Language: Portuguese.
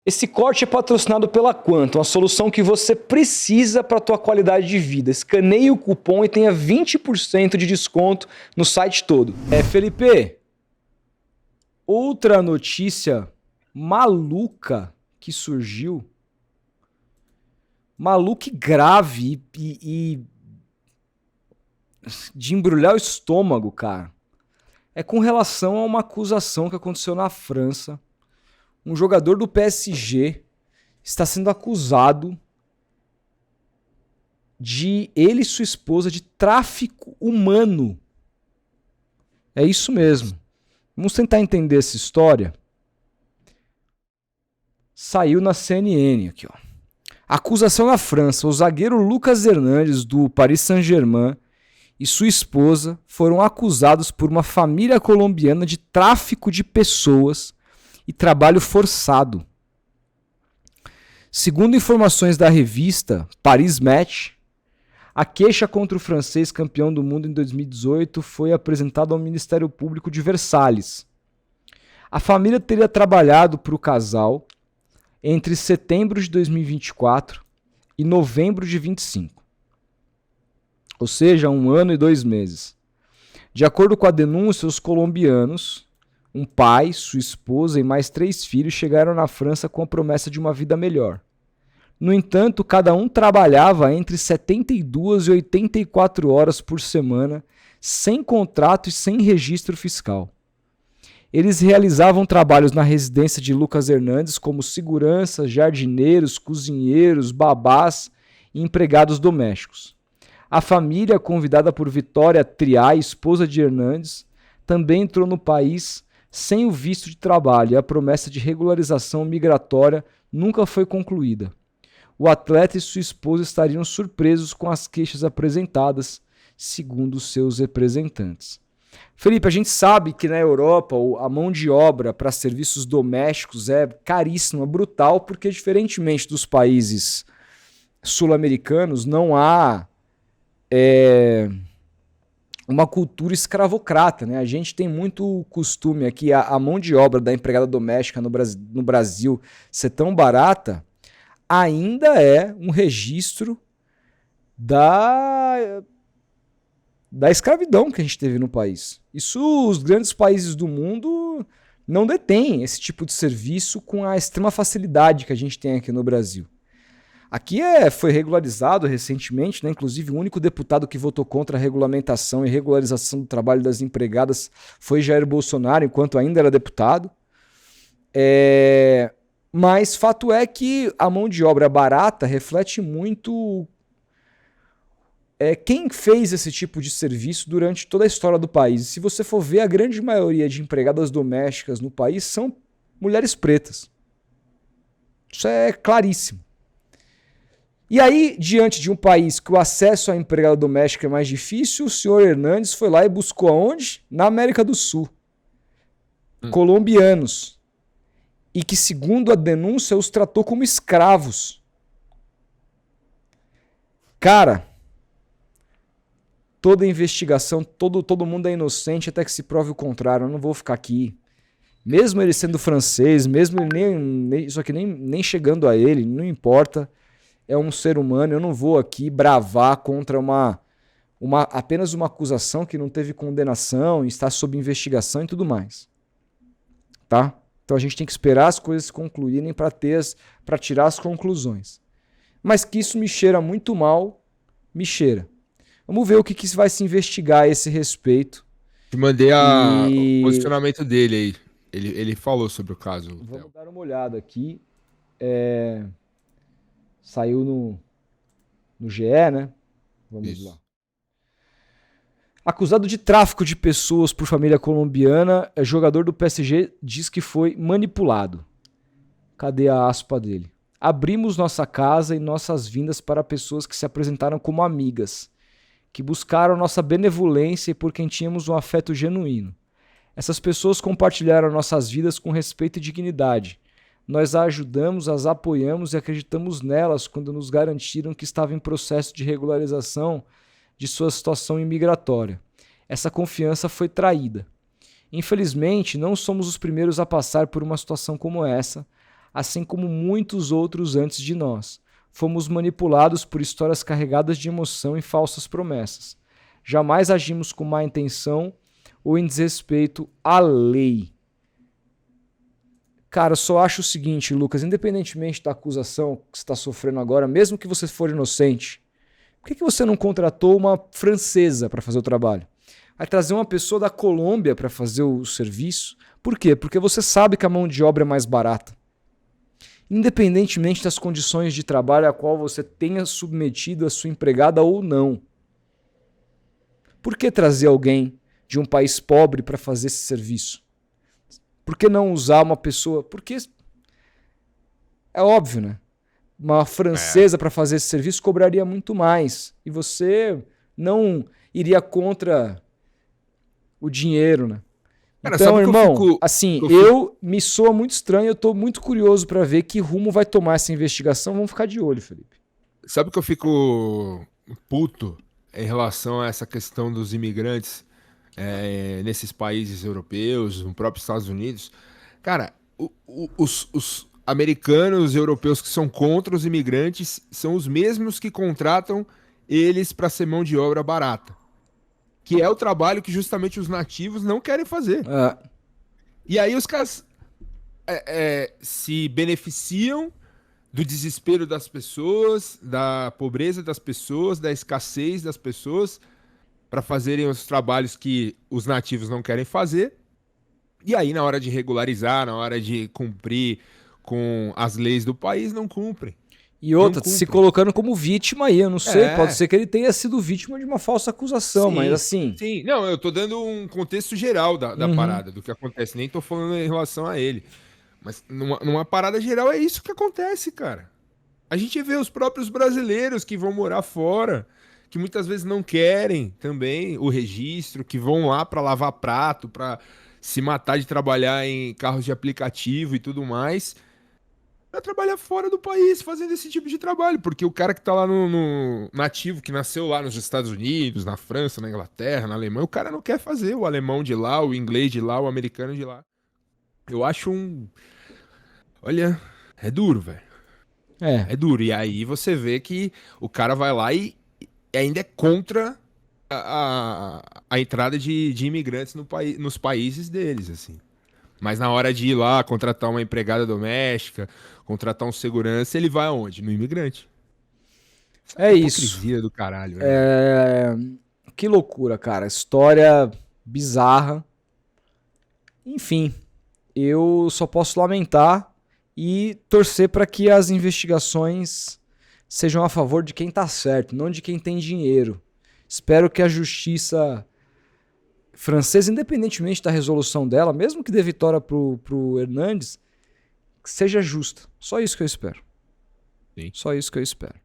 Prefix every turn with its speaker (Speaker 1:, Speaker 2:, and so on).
Speaker 1: Esse corte é patrocinado pela Quantum, a solução que você precisa para a tua qualidade de vida. Escaneie o cupom e tenha 20% de desconto no site todo. Felipe, outra notícia maluca que surgiu, maluca e grave e de embrulhar o estômago, cara, é com relação a uma acusação que aconteceu na França. Um jogador do PSG está sendo acusado de ele e sua esposa de tráfico humano. É isso mesmo. Vamos tentar entender essa história. Saiu na CNN aqui, ó. Acusação na França. O zagueiro Lucas Hernandes, do Paris Saint-Germain, e sua esposa foram acusados por uma família colombiana de tráfico de pessoas e trabalho forçado. Segundo informações da revista Paris Match, a queixa contra o francês campeão do mundo em 2018 foi apresentada ao Ministério Público de Versalhes. A família teria trabalhado para o casal entre setembro de 2024 e novembro de 25, ou seja, 1 ano e 2 meses. De acordo com a denúncia, os colombianos, um pai, sua esposa e mais 3 filhos chegaram na França com a promessa de uma vida melhor. No entanto, cada um trabalhava entre 72 e 84 horas por semana, sem contrato e sem registro fiscal. Eles realizavam trabalhos na residência de Lucas Hernandes como seguranças, jardineiros, cozinheiros, babás e empregados domésticos. A família, convidada por Vitória Triay, esposa de Hernandes, também entrou no país sem o visto de trabalho e a promessa de regularização migratória nunca foi concluída. O atleta e sua esposa estariam surpresos com as queixas apresentadas, segundo seus representantes. Felipe, a gente sabe que na Europa a mão de obra para serviços domésticos é caríssima, brutal, porque diferentemente dos países sul-americanos, não há uma cultura escravocrata, né? A gente tem muito costume aqui, a mão de obra da empregada doméstica no Brasil ser tão barata, ainda é um registro da escravidão que a gente teve no país. Isso os grandes países do mundo não detêm esse tipo de serviço com a extrema facilidade que a gente tem aqui no Brasil. Aqui foi regularizado recentemente, né? Inclusive o único deputado que votou contra a regulamentação e regularização do trabalho das empregadas foi Jair Bolsonaro, enquanto ainda era deputado. Mas fato é que a mão de obra barata reflete muito quem fez esse tipo de serviço durante toda a história do país. Se você for ver, a grande maioria de empregadas domésticas no país são mulheres pretas. Isso é claríssimo. E aí, diante de um país que o acesso à empregada doméstica é mais difícil, o senhor Hernandes foi lá e buscou aonde? Na América do Sul. Colombianos. E que, segundo a denúncia, os tratou como escravos. Cara, toda investigação, todo mundo é inocente até que se prove o contrário. Eu não vou ficar aqui. Mesmo ele sendo francês, mesmo ele isso aqui nem chegando a ele, não importa. É um ser humano, eu não vou aqui bravar contra apenas uma acusação que não teve condenação, está sob investigação e tudo mais. Tá? Então a gente tem que esperar as coisas se concluírem para tirar as conclusões. Mas que isso me cheira muito mal, me cheira. Vamos ver o que vai se investigar a esse respeito.
Speaker 2: Te mandei o posicionamento dele aí. Ele falou sobre o caso.
Speaker 1: Vamos dar uma olhada aqui. Saiu no GE, né? Vamos lá. Acusado de tráfico de pessoas por família colombiana, jogador do PSG diz que foi manipulado. Cadê a aspa dele? Abrimos nossa casa e nossas vindas para pessoas que se apresentaram como amigas, que buscaram nossa benevolência e por quem tínhamos um afeto genuíno. Essas pessoas compartilharam nossas vidas com respeito e dignidade. Nós a ajudamos, as apoiamos e acreditamos nelas quando nos garantiram que estava em processo de regularização de sua situação imigratória. Essa confiança foi traída. Infelizmente, não somos os primeiros a passar por uma situação como essa. assim como muitos outros antes de nós. Fomos manipulados por histórias carregadas de emoção e falsas promessas. Jamais agimos com má intenção ou em desrespeito à lei. Cara, eu só acho o seguinte, Lucas, independentemente da acusação que você está sofrendo agora, mesmo que você for inocente, por que você não contratou uma francesa para fazer o trabalho? Vai trazer uma pessoa da Colômbia para fazer o serviço? Por quê? Porque você sabe que a mão de obra é mais barata. Independentemente das condições de trabalho a qual você tenha submetido a sua empregada ou não. Por que trazer alguém de um país pobre para fazer esse serviço? Por que não usar uma pessoa? Porque é óbvio, né? Uma francesa para fazer esse serviço cobraria muito mais. E você não iria contra o dinheiro, né? Cara, então, irmão, assim, me soa muito estranho, eu tô muito curioso para ver que rumo vai tomar essa investigação. Vamos ficar de olho, Felipe.
Speaker 2: Sabe que eu fico puto em relação a essa questão dos imigrantes nesses países europeus, no próprio Estados Unidos? Cara, os americanos, europeus que são contra os imigrantes são os mesmos que contratam eles para ser mão de obra barata. Que é o trabalho que justamente os nativos não querem fazer. E aí os caras se beneficiam do desespero das pessoas, da pobreza das pessoas, da escassez das pessoas, para fazerem os trabalhos que os nativos não querem fazer. E aí, na hora de regularizar, na hora de cumprir com as leis do país, não cumprem.
Speaker 1: E outra, se colocando como vítima aí, eu não sei, pode ser que ele tenha sido vítima de uma falsa acusação, mas assim...
Speaker 2: Sim, não, eu tô dando um contexto geral da parada, do que acontece, nem tô falando em relação a ele. Mas numa parada geral é isso que acontece, cara. A gente vê os próprios brasileiros que vão morar fora, que muitas vezes não querem também o registro, que vão lá pra lavar prato, pra se matar de trabalhar em carros de aplicativo e tudo mais... pra trabalhar fora do país, fazendo esse tipo de trabalho. Porque o cara que tá lá no nativo, que nasceu lá nos Estados Unidos, na França, na Inglaterra, na Alemanha, o cara não quer fazer o alemão de lá, o inglês de lá, o americano de lá. Eu acho Olha, é duro, velho. É duro. E aí você vê que o cara vai lá e ainda é contra a entrada de imigrantes nos países deles, assim. Mas na hora de ir lá contratar uma empregada doméstica, contratar um segurança, ele vai aonde? No imigrante.
Speaker 1: É isso.
Speaker 2: Hipocrisia do caralho.
Speaker 1: Que loucura, cara. História bizarra. Enfim, eu só posso lamentar e torcer para que as investigações sejam a favor de quem tá certo, não de quem tem dinheiro. Espero que a justiça francesa, independentemente da resolução dela, mesmo que dê vitória pro Hernandes, seja justa. Só isso que eu espero.
Speaker 2: Sim.
Speaker 1: Só isso que eu espero.